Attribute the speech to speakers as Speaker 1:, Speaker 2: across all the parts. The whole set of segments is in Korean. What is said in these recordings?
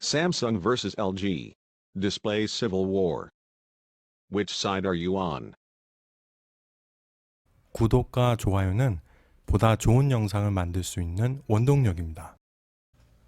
Speaker 1: Samsung vs LG. Display civil war. Which side are you on?
Speaker 2: 구독과 좋아요는 보다 좋은 영상을 만들 수 있는 원동력입니다.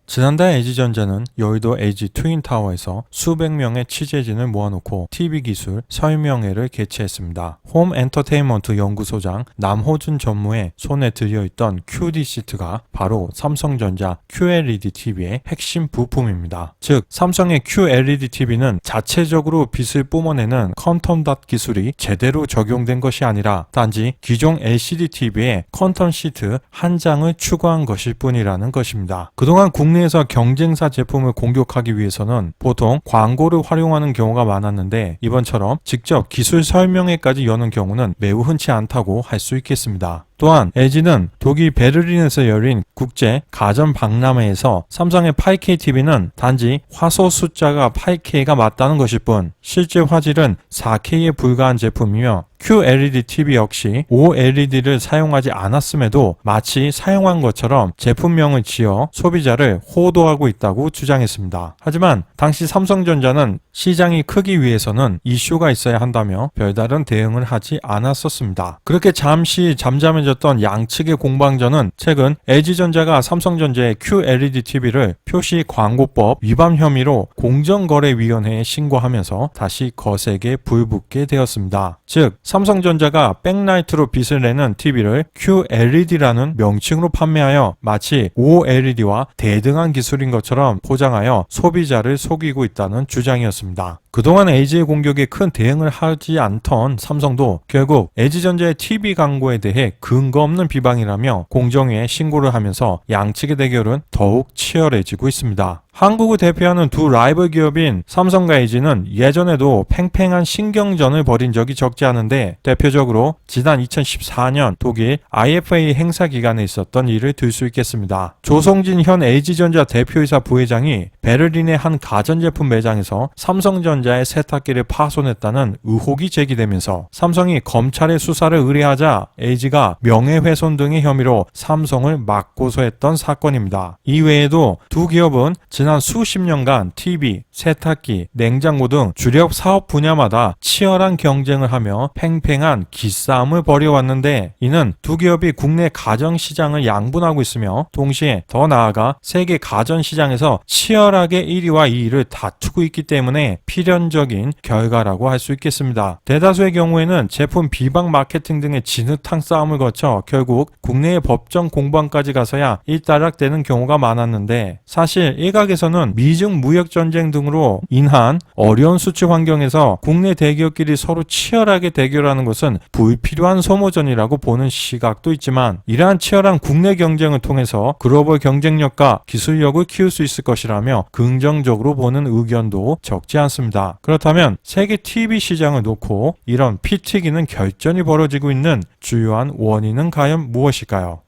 Speaker 2: 지난달 LG전자는 여의도 LG 트윈타워에서 수백 명의 취재진을 모아놓고 TV기술 설명회를 개최했습니다. 홈 엔터테인먼트 연구소장 남호준 전무의 손에 들려있던 QD-시트가 바로 삼성전자 QLED TV의 핵심 부품입니다. 즉, 삼성의 QLED TV는 자체적으로 빛을 뿜어내는 퀀텀 닷 기술이 제대로 적용된 것이 아니라 단지 기존 LCD TV의 퀀텀 시트 한 장을 추가한 것일 뿐이라는 것입니다. 그동안 국내에서 경쟁사 제품을 공격하기 위해서는 보통 광고를 활용하는 경우가 많았는데 이번처럼 직접 기술 설명회까지 여는 경우는 매우 흔치 않다고 할 수 있겠습니다. 또한 LG는 독일 베를린에서 열린 국제 가전 박람회에서 삼성의 8K TV는 단지 화소 숫자가 8K가 맞다는 것일 뿐 실제 화질은 4K에 불과한 제품이며 QLED TV 역시 OLED를 사용하지 않았음에도 마치 사용한 것처럼 제품명을 지어 소비자를 호도하고 있다고 주장했습니다. 하지만 당시 삼성전자는 시장이 크기 위해서는 이슈가 있어야 한다며 별다른 대응을 하지 않았었습니다. 그렇게 잠시 잠잠해졌던 양측의 공방전은 최근 LG전자가 삼성전자의 QLED TV를 표시 광고법 위반 혐의로 공정거래위원회에 신고하면서 다시 거세게 불붙게 되었습니다. 즉, 삼성전자가 백라이트로 빛을 내는 TV를 QLED라는 명칭으로 판매하여 마치 OLED와 대등한 기술인 것처럼 포장하여 소비자를 속이고 있다는 주장이었습니다. 그동안 LG의 공격에 큰 대응을 하지 않던 삼성도 결국 LG전자의 TV 광고에 대해 근거 없는 비방이라며 공정위에 신고를 하면서 양측의 대결은 더욱 치열해지고 있습니다. 한국을 대표하는 두 라이벌 기업인 삼성과 LG는 예전에도 팽팽한 신경전을 벌인 적이 적지 않은데 대표적으로 지난 2014년 독일 IFA 행사 기간에 있었던 일을 들 수 있겠습니다. 조성진 현 LG전자 대표이사 부회장이 베를린의 한 가전제품 매장에서 삼성전자의 세탁기를 파손했다는 의혹이 제기되면서 삼성이 검찰의 수사를 의뢰하자 LG가 명예훼손 등의 혐의로 삼성을 맞고소했던 사건입니다. 이외에도 두 기업은 지난 수십 년간 TV, 세탁기, 냉장고 등 주력 사업 분야마다 치열한 경쟁을 하며 팽팽한 기싸움을 벌여왔는데 이는 두 기업이 국내 가전시장을 양분하고 있으며 동시에 더 나아가 세계 가전시장에서 치열하게 1위와 2위를 다투고 있기 때문에 필연적인 결과라고 할 수 있겠습니다. 대다수의 경우에는 제품 비방 마케팅 등의 진흙탕 싸움을 거쳐 결국 국내의 법정 공방까지 가서야 일단락되는 경우가 많았는데 사실 일각에서는 미중 무역 전쟁 등으로 인한 어려운 수출 환경에서 국내 대기업끼리 서로 치열하게 대결하는 것은 불필요한 소모전이라고 보는 시각도 있지만 이러한 치열한 국내 경쟁을 통해서 글로벌 경쟁력과 기술력을 키울 수 있을 것이라며 긍정적으로 보는 의견도 적지 않습니다. 그렇다면 세계 TV 시장을 놓고 이런 피 튀기는 결전이 벌어지고 있는 주요한 원인은 과연 무엇일까요?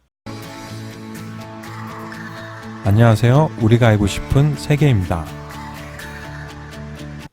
Speaker 2: 안녕하세요. 우리가 알고 싶은 세계입니다.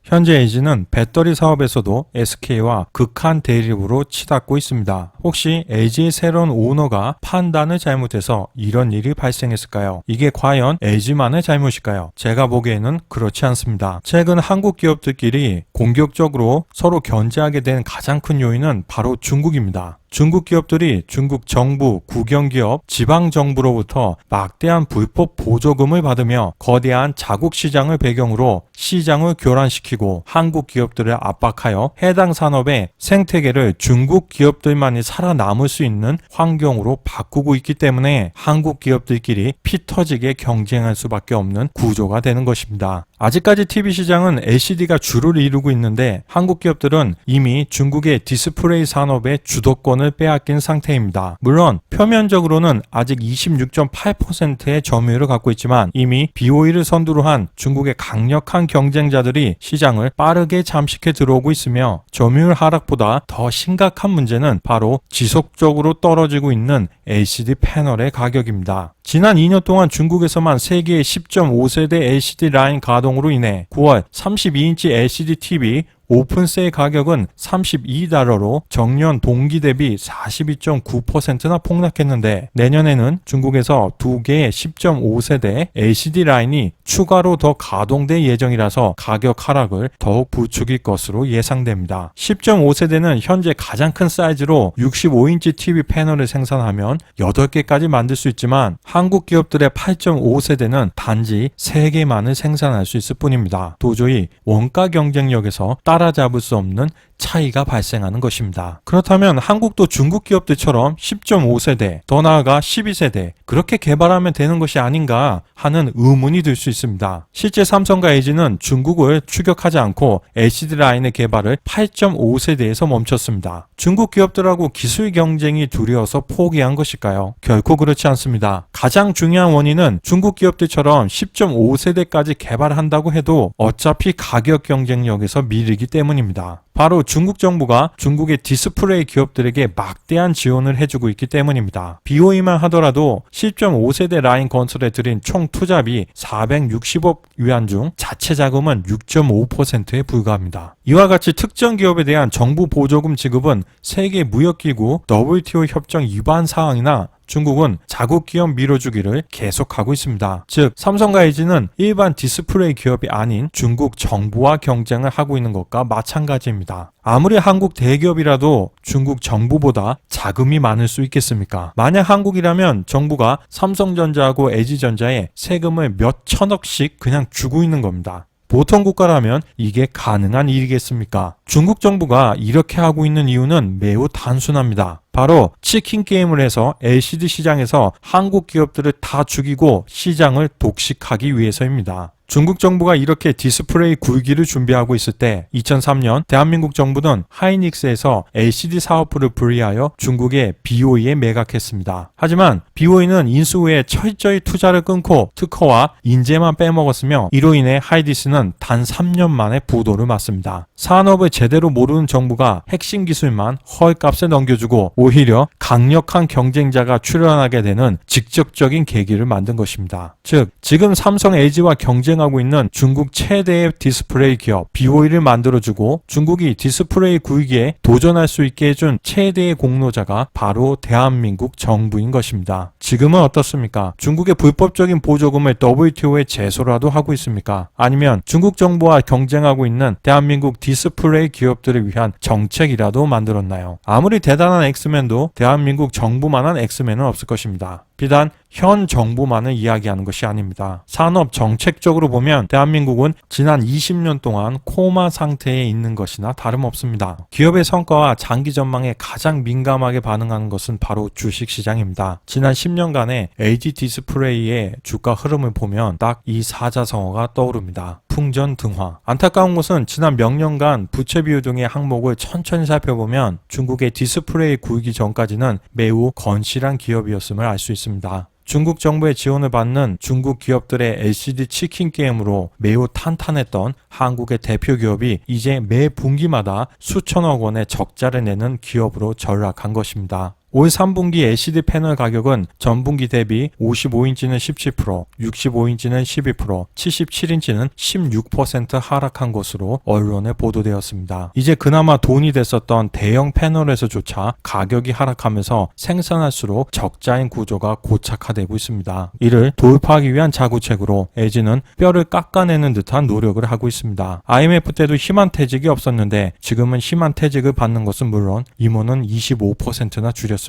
Speaker 2: 현재 LG는 배터리 사업에서도 SK와 극한 대립으로 치닫고 있습니다. 혹시 LG의 새로운 오너가 판단을 잘못해서 이런 일이 발생했을까요? 이게 과연 LG만의 잘못일까요? 제가 보기에는 그렇지 않습니다. 최근 한국 기업들끼리 공격적으로 서로 견제하게 된 가장 큰 요인은 바로 중국입니다. 중국 기업들이 중국 정부, 국영기업, 지방정부로부터 막대한 불법 보조금을 받으며 거대한 자국 시장을 배경으로 시장을 교란시키고 한국 기업들을 압박하여 해당 산업의 생태계를 중국 기업들만이 살아남을 수 있는 환경으로 바꾸고 있기 때문에 한국 기업들끼리 피 터지게 경쟁할 수밖에 없는 구조가 되는 것입니다. 아직까지 TV 시장은 LCD가 주를 이루고 있는데 한국 기업들은 이미 중국의 디스플레이 산업의 주도권을 빼앗긴 상태입니다. 물론 표면적으로는 아직 26.8%의 점유율을 갖고 있지만 이미 BOE를 선두로 한 중국의 강력한 경쟁자들이 시장을 빠르게 잠식해 들어오고 있으며 점유율 하락보다 더 심각한 문제는 바로 지속적으로 떨어지고 있는 LCD 패널의 가격입니다. 지난 2년 동안 중국에서만 세계의 10.5세대 LCD 라인 가동으로 인해 9월 32인치 LCD TV 오픈 세일 가격은 32달러로 정년 동기 대비 42.9%나 폭락했는데 내년에는 중국에서 두 개의 10.5세대 LCD 라인이 추가로 더 가동될 예정이라서 가격 하락을 더욱 부추길 것으로 예상됩니다. 10.5세대는 현재 가장 큰 사이즈로 65인치 TV 패널을 생산하면 8개까지 만들 수 있지만 한국 기업들의 8.5세대는 단지 3개만을 생산할 수 있을 뿐입니다. 도저히 원가 경쟁력에서 따라잡을 수 없는 차이가 발생하는 것입니다. 그렇다면 한국도 중국 기업들처럼 10.5세대, 더 나아가 12세대 그렇게 개발하면 되는 것이 아닌가 하는 의문이 들 수 있습니다. 실제 삼성과 LG는 중국을 추격하지 않고 LCD 라인의 개발을 8.5세대에서 멈췄습니다. 중국 기업들하고 기술 경쟁이 두려워서 포기한 것일까요? 결코 그렇지 않습니다. 가장 중요한 원인은 중국 기업들처럼 10.5세대까지 개발한다고 해도 어차피 가격 경쟁력에서 밀리기 때문입니다. 바로 중국 정부가 중국의 디스플레이 기업들에게 막대한 지원을 해주고 있기 때문입니다. BOE만 하더라도 10.5세대 라인 건설에 들인 총 투자비 460억 위안 중 자체 자금은 6.5%에 불과합니다. 이와 같이 특정 기업에 대한 정부 보조금 지급은 세계 무역기구 WTO 협정 위반 사항이나 중국은 자국 기업 밀어주기를 계속하고 있습니다. 즉 삼성과 LG는 일반 디스플레이 기업이 아닌 중국 정부와 경쟁을 하고 있는 것과 마찬가지입니다. 아무리 한국 대기업이라도 중국 정부보다 자금이 많을 수 있겠습니까? 만약 한국이라면 정부가 삼성전자하고 LG전자에 세금을 몇 천억씩 그냥 주고 있는 겁니다. 보통 국가라면 이게 가능한 일이겠습니까? 중국 정부가 이렇게 하고 있는 이유는 매우 단순합니다. 바로 치킨 게임을 해서 LCD 시장에서 한국 기업들을 다 죽이고 시장을 독식하기 위해서입니다. 중국 정부가 이렇게 디스플레이 굴기를 준비하고 있을 때 2003년 대한민국 정부는 하이닉스에서 LCD 사업부를 분리하여 중국의 BOE에 매각했습니다. 하지만 BOE는 인수 후에 철저히 투자를 끊고 특허와 인재만 빼먹었으며 이로 인해 하이닉스는 단 3년 만에 부도를 맞습니다. 산업을 제대로 모르는 정부가 핵심 기술만 헐값에 넘겨주고 오히려 강력한 경쟁자가 출현하게 되는 직접적인 계기를 만든 것입니다. 즉 지금 삼성, LG와 경쟁하고 있는 중국 최대의 디스플레이 기업 BOE를 만들어주고 중국이 디스플레이 굴기에 도전할 수 있게 해준 최대의 공로자가 바로 대한민국 정부인 것입니다. 지금은 어떻습니까? 중국의 불법적인 보조금을 WTO에 제소라도 하고 있습니까? 아니면 중국 정부와 경쟁하고 있는 대한민국 디스플레이 기업들을 위한 정책이라도 만들었나요? 아무리 대단한 엑스맨도 대한민국 정부만한 엑스맨은 없을 것입니다. 비단 현 정부만을 이야기하는 것이 아닙니다. 산업 정책적으로 보면 대한민국은 지난 20년 동안 코마 상태에 있는 것이나 다름없습니다. 기업의 성과와 장기 전망에 가장 민감하게 반응하는 것은 바로 주식시장입니다. 지난 10년간의 LG 디스플레이의 주가 흐름을 보면 딱 이 사자성어가 떠오릅니다. 풍전등화. 안타까운 것은 지난 몇 년간 부채 비율 등의 항목을 천천히 살펴보면 중국의 디스플레이 굴기 전까지는 매우 건실한 기업이었음을 알 수 있습니다. 중국 정부의 지원을 받는 중국 기업들의 LCD 치킨 게임으로 매우 탄탄했던 한국의 대표 기업이 이제 매 분기마다 수천억 원의 적자를 내는 기업으로 전락한 것입니다. 올 3분기 LCD 패널 가격은 전분기 대비 55인치는 17%, 65인치는 12%, 77인치는 16% 하락한 것으로 언론에 보도되었습니다. 이제 그나마 돈이 됐었던 대형 패널에서조차 가격이 하락하면서 생산할수록 적자인 구조가 고착화되고 있습니다. 이를 돌파하기 위한 자구책으로 LG는 뼈를 깎아내는 듯한 노력을 하고 있습니다. IMF 때도 희망 퇴직이 없었는데 지금은 희망 퇴직을 받는 것은 물론 임원은 25%나 줄였습니다.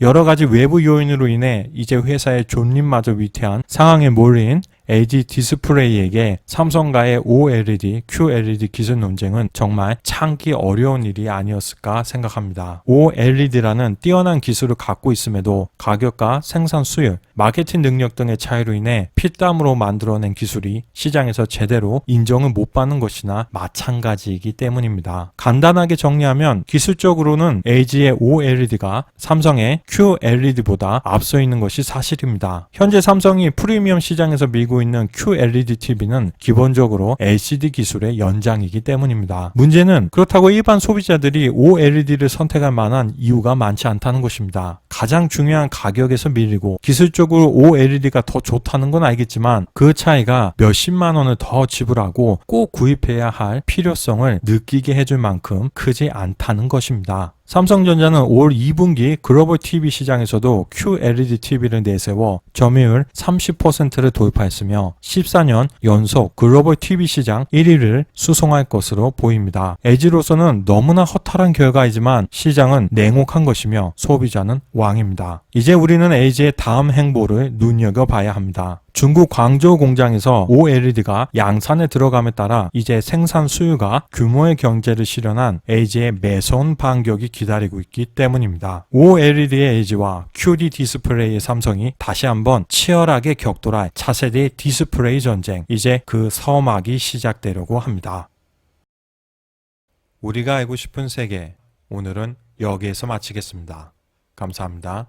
Speaker 2: 여러 가지 외부 요인으로 인해 이제 회사의 존립마저 위태한 상황에 몰린 LG 디스플레이에게 삼성과의 OLED, QLED 기술 논쟁은 정말 참기 어려운 일이 아니었을까 생각합니다. OLED라는 뛰어난 기술을 갖고 있음에도 가격과 생산 수율, 마케팅 능력 등의 차이로 인해 피땀으로 만들어낸 기술이 시장에서 제대로 인정을 못 받는 것이나 마찬가지이기 때문입니다. 간단하게 정리하면 기술적으로는 LG의 OLED가 삼성의 QLED보다 앞서 있는 것이 사실입니다. 현재 삼성이 프리미엄 시장에서 밀고 가지고 있는 QLED TV는 기본적으로 LCD 기술의 연장이기 때문입니다. 문제는 그렇다고 일반 소비자들이 OLED를 선택할 만한 이유가 많지 않다는 것입니다. 가장 중요한 가격에서 밀리고 기술적으로 OLED가 더 좋다는 건 알겠지만 그 차이가 몇십만 원을 더 지불하고 꼭 구입해야 할 필요성을 느끼게 해줄 만큼 크지 않다는 것입니다. 삼성전자는 올 2분기 글로벌 TV 시장에서도 QLED TV를 내세워 점유율 30%를 돌파했으며 14년 연속 글로벌 TV 시장 1위를 수송할 것으로 보입니다. LG로서는 너무나 허탈한 결과이지만 시장은 냉혹한 것이며 소비자는 왕입니다. 이제 우리는 LG의 다음 행보를 눈여겨봐야 합니다. 중국 광저우 공장에서 OLED가 양산에 들어감에 따라 이제 생산 수요가 규모의 경제를 실현한 LG의 매서운 반격이 기다리고 있기 때문입니다. OLED의 LG와 QD 디스플레이의 삼성이 다시 한번 치열하게 격돌할 차세대 디스플레이 전쟁, 이제 그 서막이 시작되려고 합니다. 우리가 알고 싶은 세계, 오늘은 여기에서 마치겠습니다. 감사합니다.